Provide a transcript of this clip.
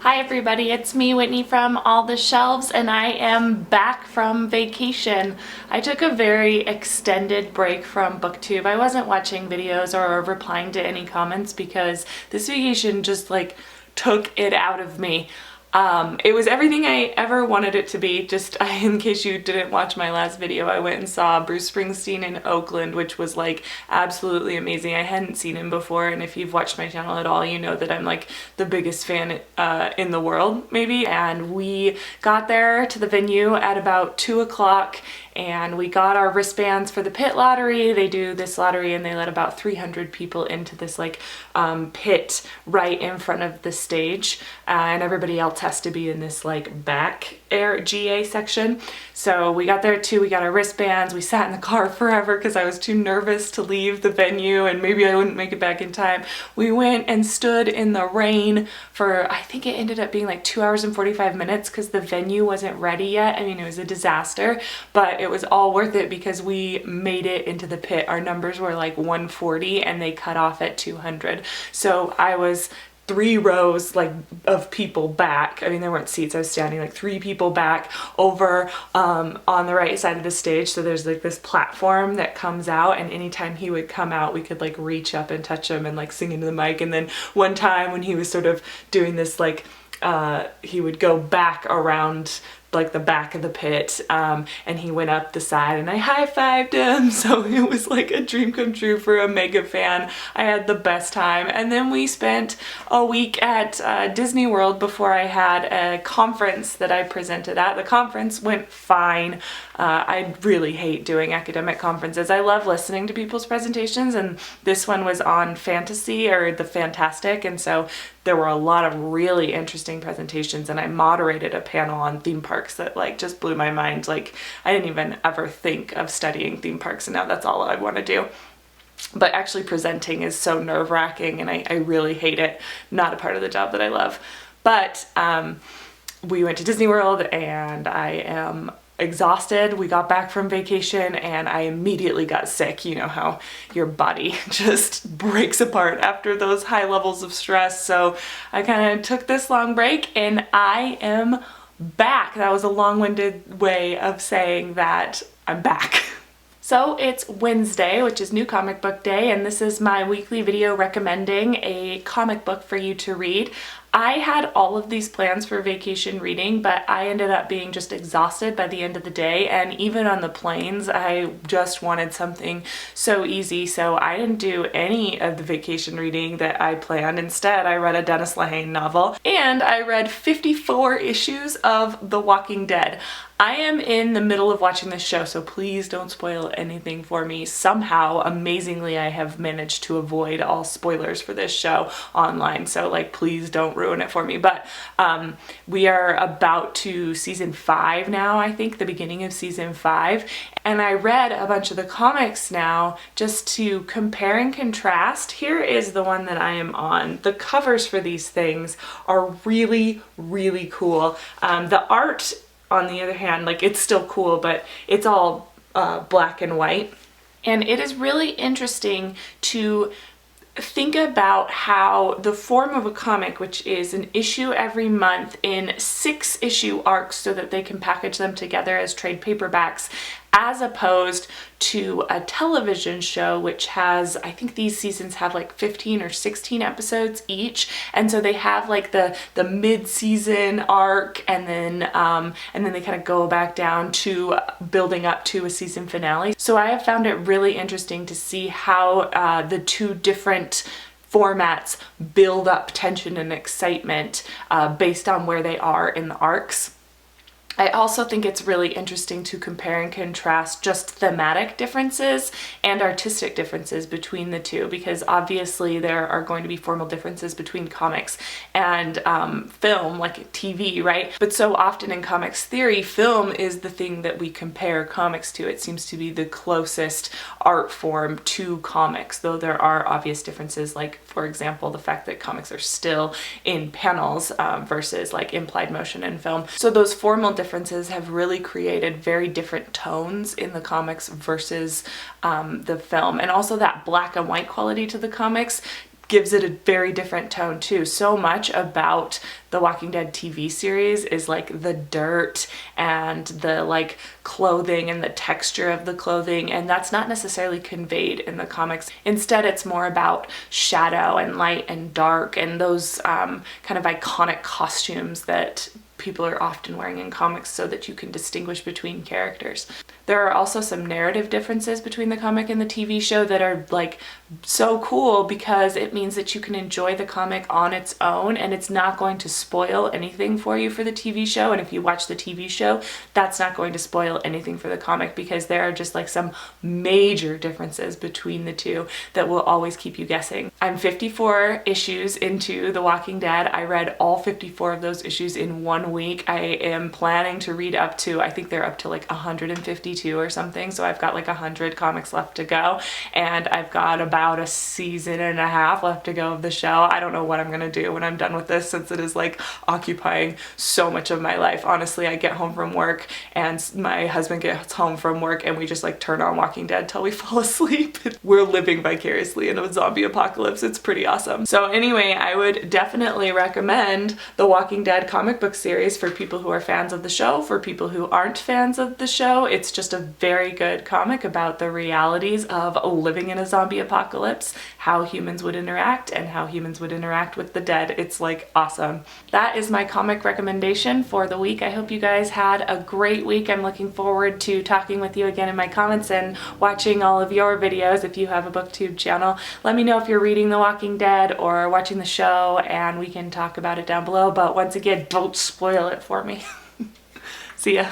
Hi everybody, it's me, Whitney from All the Shelves, and I am back from vacation. I took a very extended break from BookTube. I wasn't watching videos or replying to any comments because this vacation just took it out of me. It was everything I ever wanted it to be. Just in case you didn't watch my last video, I went and saw Bruce Springsteen in Oakland, which was absolutely amazing. I hadn't seen him before, and if you've watched my channel at all, you know that I'm the biggest fan in the world, maybe. And we got there to the venue at about 2 o'clock, and we got our wristbands for the pit lottery. They do this lottery and they let about 300 people into this pit right in front of the stage, and everybody else has to be in this back air GA section. So we got there too, we got our wristbands, we sat in the car forever because I was too nervous to leave the venue and maybe I wouldn't make it back in time. We went and stood in the rain for, I think it ended up being 2 hours and 45 minutes because the venue wasn't ready yet. I mean, it was a disaster, but it was all worth it because we made it into the pit. Our numbers were 140 and they cut off at 200. So I was 3 rows of people back. I mean, there weren't seats. I was standing 3 people back over on the right side of the stage. So there's this platform that comes out, and anytime he would come out, we could reach up and touch him and sing into the mic. And then one time when he was sort of doing this he would go back around the back of the pit, and he went up the side and I high-fived him. So it was a dream come true for a mega fan. I had the best time. And then we spent a week at Disney World before I had a conference that I presented at. The conference went fine. I really hate doing academic conferences. I love listening to people's presentations, and this one was on fantasy, or the Fantastic, and so there were a lot of really interesting presentations, and I moderated a panel on theme parks that just blew my mind. I didn't even ever think of studying theme parks, and now that's all I want to do. But actually presenting is so nerve-wracking, and I really hate it. Not a part of the job that I love. But we went to Disney World, and I am exhausted. We got back from vacation and I immediately got sick. You know how your body just breaks apart after those high levels of stress. So I kind of took this long break and I am back. That was a long-winded way of saying that I'm back. So it's Wednesday, which is New Comic Book Day, and this is my weekly video recommending a comic book for you to read. I had all of these plans for vacation reading, but I ended up being just exhausted by the end of the day, and even on the planes, I just wanted something so easy, so I didn't do any of the vacation reading that I planned. Instead, I read a Dennis Lehane novel, and I read 54 issues of The Walking Dead. I am in the middle of watching this show, so please don't spoil anything for me. Somehow, amazingly, I have managed to avoid all spoilers for this show online, so please don't ruin it for me. But we are about to season 5 now, I think, the beginning of season 5, and I read a bunch of the comics now just to compare and contrast. Here is the one that I am on. The covers for these things are really, really cool. The art, on the other hand, it's still cool, but it's all black and white. And it is really interesting to think about how the form of a comic, which is an issue every month in 6-issue arcs so that they can package them together as trade paperbacks, as opposed to a television show which has, I think these seasons have 15 or 16 episodes each, and so they have the mid-season arc, and then they kind of go back down to building up to a season finale. So I have found it really interesting to see how the two different formats build up tension and excitement based on where they are in the arcs. I also think it's really interesting to compare and contrast just thematic differences and artistic differences between the two, because obviously there are going to be formal differences between comics and film, like TV, right? But so often in comics theory, film is the thing that we compare comics to. It seems to be the closest art form to comics, though there are obvious differences, like, for example, the fact that comics are still in panels versus implied motion in film. So those formal differences have really created very different tones in the comics versus the film. And also that black and white quality to the comics gives it a very different tone too. So much about the Walking Dead TV series is like the dirt and the like clothing and the texture of the clothing, and that's not necessarily conveyed in the comics. Instead, it's more about shadow and light and dark and those kind of iconic costumes that people are often wearing in comics so that you can distinguish between characters. There are also some narrative differences between the comic and the TV show that are like so cool, because it means that you can enjoy the comic on its own and it's not going to spoil anything for you for the TV show. And if you watch the TV show, that's not going to spoil anything for the comic, because there are just like some major differences between the two that will always keep you guessing. I'm 54 issues into The Walking Dead. I read all 54 of those issues in 1 week. I am planning to read up to, I think they're up to like 152 or something, so I've got like 100 comics left to go, and I've got about a season and a half left to go of the show. I don't know what I'm gonna do when I'm done with this, since it is like occupying so much of my life. Honestly, I get home from work and my husband gets home from work and we just like turn on Walking Dead till we fall asleep. We're living vicariously in a zombie apocalypse. It's pretty awesome. So anyway, I would definitely recommend the Walking Dead comic book series for people who are fans of the show. For people who aren't fans of the show, it's just a very good comic about the realities of living in a zombie apocalypse, how humans would interact and how humans would interact with the dead. It's like awesome. That is my comic recommendation for the week. I hope you guys had a great week. I'm looking forward to talking with you again in my comments and watching all of your videos. If you have a BookTube channel, let me know if you're reading The Walking Dead or watching the show, and we can talk about it down below. But once again, don't spoil it for me. See ya.